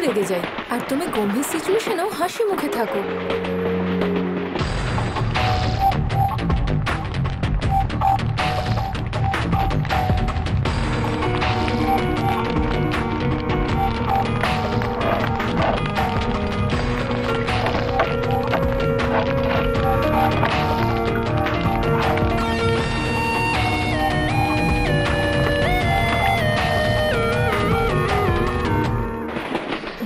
রেগে যাই, আর তুমি গম্ভীর সিচুয়েশনেও হাসি মুখে থাকো।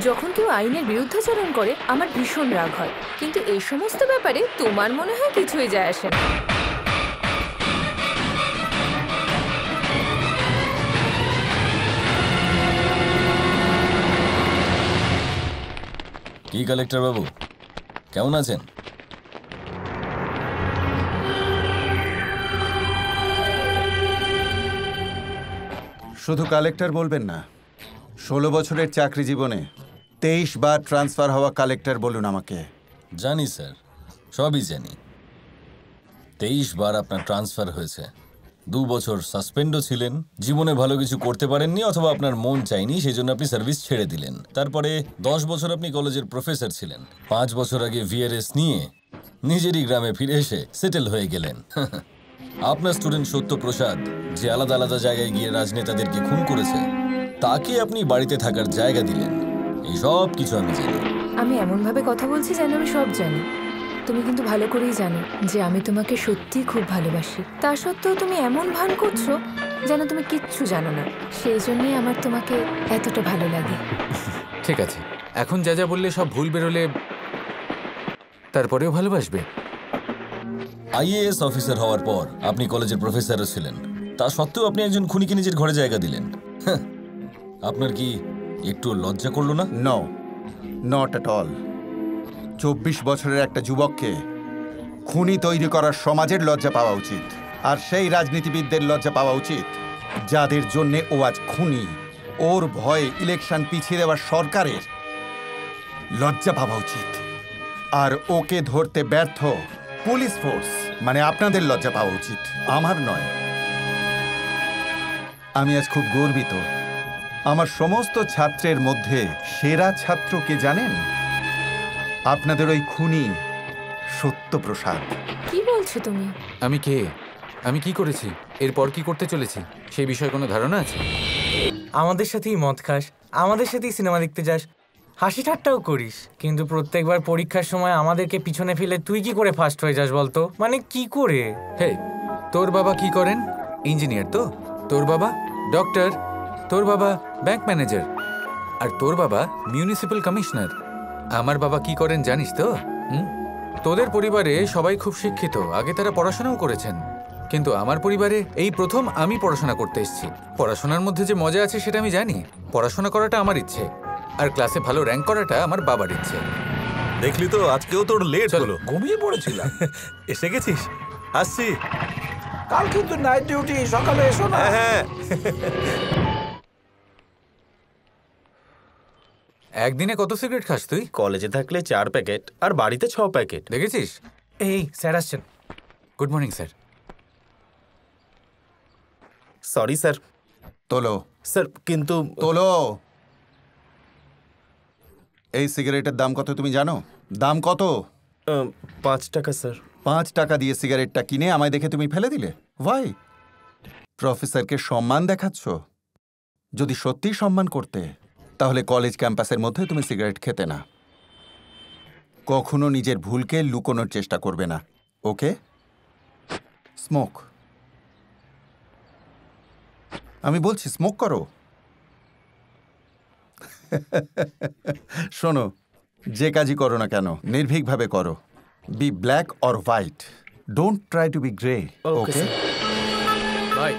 যখন কেউ আইনের বিরুদ্ধাচরণ করে আমার ভীষণ রাগ হয়, কিন্তু এই সমস্ত ব্যাপারে তোমার মনে হয় কিছুই যায় আসে না। কি কালেক্টর বাবু, কেমন আছেন? শুধু কালেক্টর বলবেন না, 16 বছরের চাকরি জীবনে 23 বার ট্রান্সফার হওয়া কালেক্টর বলুন আমাকে। জানি স্যার, সবই জানি। 23 বার আপনার ট্রান্সফার হয়েছে, 2 বছর সাসপেন্ডও ছিলেন, জীবনে ভালো কিছু করতে পারেননি অথবা আপনার মন চাইনি, সেই জন্য আপনি সার্ভিস ছেড়ে দিলেন। তারপরে 10 বছর আপনি কলেজের প্রফেসর ছিলেন। 5 বছর আগে ভিআরএস নিয়ে নিজেরই গ্রামে ফিরে এসে সেটেল হয়ে গেলেন। আপনার স্টুডেন্ট সত্যপ্রসাদ, যে আলাদা আলাদা জায়গায় গিয়ে রাজনেতাদেরকে খুন করেছে, তাকে আপনি বাড়িতে থাকার জায়গা দিলেন। এই সব কিছু আমি জানি। আমি এমনভাবে কথা বলছি যেন আমি সব জানি। তুমি কিন্তু ভালো করেই জানো যে আমি তোমাকে সত্যিই খুব ভালোবাসি। তা সত্ত্বেও তুমি এমন ভান করছো যেন তুমি কিচ্ছু জানো না। সেই জন্যই আমার তোমাকে এতটা ভালো লাগে। ঠিক আছে, এখন যা যা বললে সব ভুল বেরোলে তারপরেও ভালোবাসবে? আইএএস অফিসার হওয়ার পর আপনি কলেজের প্রফেসরও ছিলেন, তা সত্ত্বেও আপনি একজন খুনিকে নিজের ঘরে জায়গা দিলেন। আপনার কি একটু লজ্জা করলো না? No, not at all. 24 বছরের একটা যুবককে খুনি তৈরি করার সমাজের লজ্জা পাওয়া উচিত, আর সেই রাজনীতিবিদদের লজ্জা পাওয়া উচিত যাদের জন্যে ও আজ খুনি। ওর ভয়ে ইলেকশন পিছিয়ে দেওয়ার সরকারের লজ্জা পাওয়া উচিত, আর ওকে ধরতে ব্যর্থ পুলিশ ফোর্স মানে আপনাদের লজ্জা পাওয়া উচিত, আমার নয়। আমি আজ খুব গর্বিত। আমার সমস্ত ছাত্রের মধ্যে সেরা ছাত্র কে জানেন? আপনাদের ওই খুনি সত্যপ্রসাদ। কি বলছো তুমি? আমি কে? আমি কি করেছি? এরপর কি করতে চলেছি সেই বিষয়ে কোনো ধারণা আছে? আমাদের সাথেই মদ খাস, আমাদের সাথেই সিনেমা দেখতে যাস, হাসি ঠাট্টাও করিস, কিন্তু প্রত্যেকবার পরীক্ষার সময় আমাদেরকে পিছনে ফেলে তুই কি করে ফার্স্ট হয়ে যাস বলতো? মানে কি করে? হে, তোর বাবা কি করেন? ইঞ্জিনিয়ার তো? তোর বাবা ডক্টর, তোর বাবা ব্যাংক ম্যানেজার, আর তোর বাবা মিউনিসিপ্যাল কমিশনার। আমার বাবা কি করেন জানিস তো? তোদের পরিবারে সবাই খুব শিক্ষিত, আগে তারা পড়াশোনাও করেছেন, কিন্তু আমার পরিবারে এই প্রথম আমি পড়াশোনা করতে এসেছি। পড়াশোনার মধ্যে যে মজা আছে সেটা আমি জানি। পড়াশোনা করাটা আমার ইচ্ছে, আর ক্লাসে ভালো র্যাঙ্ক করাটা আমার বাবার ইচ্ছে। দেখলি তো, আজকেও তোর লেট হলো। ঘুমিয়ে পড়েছিলাম। এসে গেছিস? আসছি। কাল কিন্তু নাইট ডিউটি, সকালে এসো না। হ্যাঁ। একদিনে কত সিগারেট খাস তুই? কলেজে থাকলে 4 প্যাকেট, আর বাড়িতে 6 প্যাকেট। দেখেছিস? এই স্যার আসছেন। Good morning sir. Sorry sir. তোলো স্যার, কিন্তু তোলো। এই সিগারেটের দাম কত তুমি জানো? দাম কত? 5 টাকা স্যার। 5 টাকা দিয়ে সিগারেটটা কিনে আমায় দেখে তুমি ফেলে দিলে? ভাই, প্রফেসরকে সম্মান দেখাচ্ছ? যদি সত্যিই সম্মান করতে, তাহলে কলেজ ক্যাম্পাসের মধ্যে তুমি সিগারেট খেতে না। কখনো নিজের ভুলকে লুকোনোর চেষ্টা করবে না, ওকে? স্মোক। আমি বলছি স্মোক করো। শোনো, যে কাজই করো না কেন নির্ভীকভাবে করো। Be black or white, don't try to be grey, okay? ভাই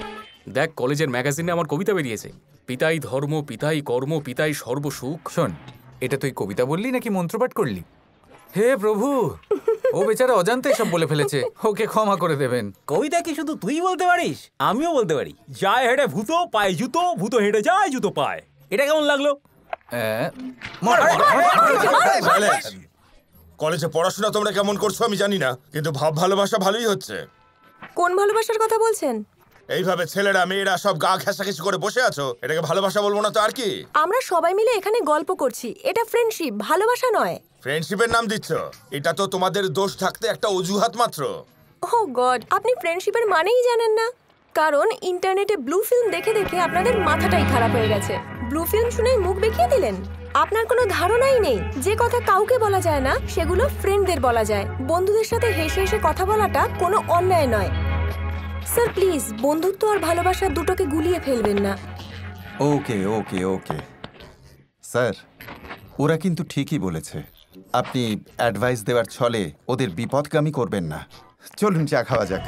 দেখ, কলেজের ম্যাগাজিনে আমার কবিতা বেরিয়েছে, পিতাই ধর্ম, পিতাই কর্ম, পিতাই সর্বসুখ। শোন, এটা তুই কবিতা বললি নাকি মন্ত্রপাঠ করলি? হে প্রভু, ও বেচারা অজান্তে সব বলে ফেলেছে, ওকে ক্ষমা করে দেবেন। কবিতা কি শুধু তুই বলতে পারিস? আমিও বলতে পারি। যায় হেঁটে ভূত, পায় জুতো, ভূত হেঁটে যায়, জুতো পায়। এটা কেমন লাগলো? কলেজে পড়াশোনা তোমরা কেমন করছো আমি জানি না, কিন্তু ভাব ভালোবাসা ভালোই হচ্ছে। কোন ভালোবাসার কথা বলছেন? এইভাবে ছেলেরা মেয়েরা সব গা ঘেঁষাঘেঁষি করে বসে আছো, এটাকে ভালোবাসা বলবো না তো আর কি? আমরা সবাই মিলে এখানে গল্প করছি, এটা ফ্রেন্ডশিপ, ভালোবাসা নয়। ফ্রেন্ডশিপের নাম দিচ্ছ? এটা তো তোমাদের দোষ থাকতে একটা অজুহাত মাত্র। ও গড, আপনি ফ্রেন্ডশিপের মানেই জানেন না। কারণ ইন্টারনেটে ব্লু ফিল্ম দেখে দেখে আপনাদের মাথাটাই খারাপ হয়ে গেছে। ব্লু ফিল্ম শুনেই মুখ বেঁকিয়ে দিলেন। আপনার কোনো ধারণাই নেই যে কথা কাউকে বলা যায় না সেগুলো ফ্রেন্ডদের বলা যায়। বন্ধুদের সাথে হেসে হেসে কথা বলাটা কোনো অন্যায় নয়। স্যার প্লিজ, বন্ধুত্ব আর ভালোবাসা দুটোকে গুলিয়ে ফেলবেন না। ওকে ওকে ওকে স্যার, ওরা কিন্তু ঠিকই বলেছে। আপনি অ্যাডভাইস দেওয়ার ছলে ওদের বিপদগামী করবেন না। চলুন চা খাওয়া যাক।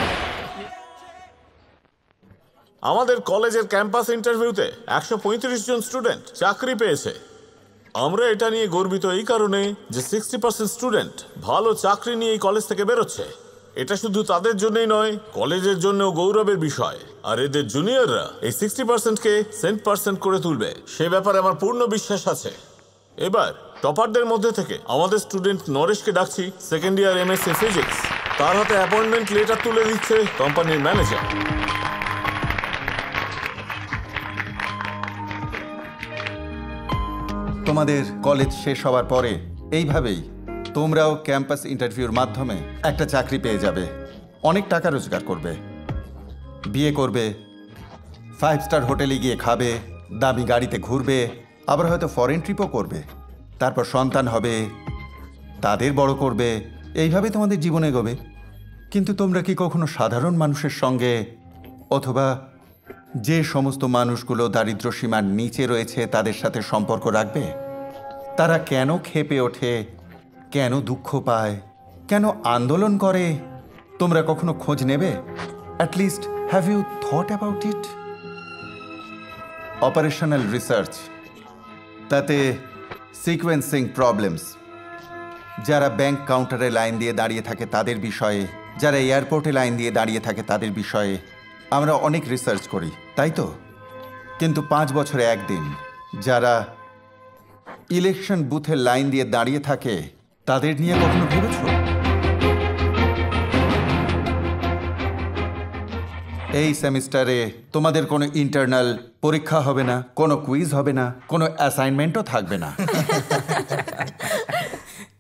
আমাদের কলেজের ক্যাম্পাস ইন্টারভিউতে 135 জন স্টুডেন্ট চাকরি পেয়েছে। আমরা এটা নিয়ে গর্বিত এই কারণে যে 60% স্টুডেন্ট ভালো চাকরি নিয়ে এই কলেজ থেকে বেরোচ্ছে। এটা শুধু তাদের জন্যই নয়, কলেজের জন্যও গৌরবের বিষয়। আর এদের জুনিয়ররা এই 60%কে 100% করে তুলবে, সে ব্যাপারে আমার পূর্ণ বিশ্বাস আছে। এবার টপারদের মধ্যে থেকে আমাদের স্টুডেন্ট নরেশকে ডাকছি, সেকেন্ড ইয়ার এমএসসি ফিজিক্স। তার হাতে অ্যাপয়েন্টমেন্ট লেটার তুলে দিচ্ছে কোম্পানির ম্যানেজার। তোমাদের কলেজ শেষ হওয়ার পরে এইভাবেই তোমরাও ক্যাম্পাস ইন্টারভিউর মাধ্যমে একটা চাকরি পেয়ে যাবে, অনেক টাকা রোজগার করবে, বিয়ে করবে, 5 স্টার হোটেলে গিয়ে খাবে, দামি গাড়িতে ঘুরবে, আবার হয়তো ফরেন ট্রিপও করবে। তারপর সন্তান হবে, তাদের বড় করবে, এইভাবে তোমাদের জীবন এগোবে। কিন্তু তোমরা কি কখনো সাধারণ মানুষের সঙ্গে, অথবা যে সমস্ত মানুষগুলো দারিদ্র্য সীমার নিচে রয়েছে তাদের সাথে সম্পর্ক রাখবে? তারা কেন ক্ষেপে ওঠে, কেন দুঃখ পায়, কেন আন্দোলন করে, তোমরা কখনো খোঁজ নেবে? At least have you thought about it? Operational research, তাতে সিকোয়েন্সিং প্রবলেমস, যারা ব্যাংক কাউন্টারে লাইন দিয়ে দাঁড়িয়ে থাকে তাদের বিষয়ে, যারা এয়ারপোর্টে লাইন দিয়ে দাঁড়িয়ে থাকে তাদের বিষয়ে আমরা অনেক রিসার্চ করি, তাই তো? কিন্তু 5 বছরে একদিন যারা ইলেকশন বুথের লাইন দিয়ে দাঁড়িয়ে থাকে তাদের নিয়ে কখনো ভেবেছ? এই সেমিস্টারে তোমাদের কোনো ইন্টারনাল পরীক্ষা হবে না, কোনো কুইজ হবে না, কোনো অ্যাসাইনমেন্টও থাকবে না।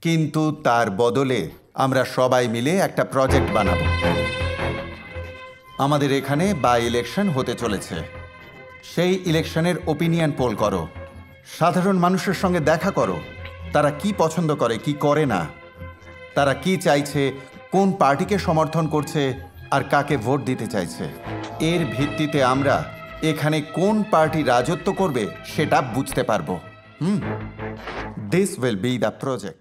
কিন্তু তার বদলে আমরা সবাই মিলে একটা প্রজেক্ট বানাবো। আমাদের এখানে বাই ইলেকশন হতে চলেছে। সেই ইলেকশনের ওপিনিয়ন পোল করো, সাধারণ মানুষের সঙ্গে দেখা করো, তারা কি পছন্দ করে, কি করে না, তারা কি চাইছে, কোন পার্টিকে সমর্থন করছে আর কাকে ভোট দিতে চাইছে। এর ভিত্তিতে আমরা এখানে কোন পার্টি রাজত্ব করবে সেটা বুঝতে পারবো। This will be the project.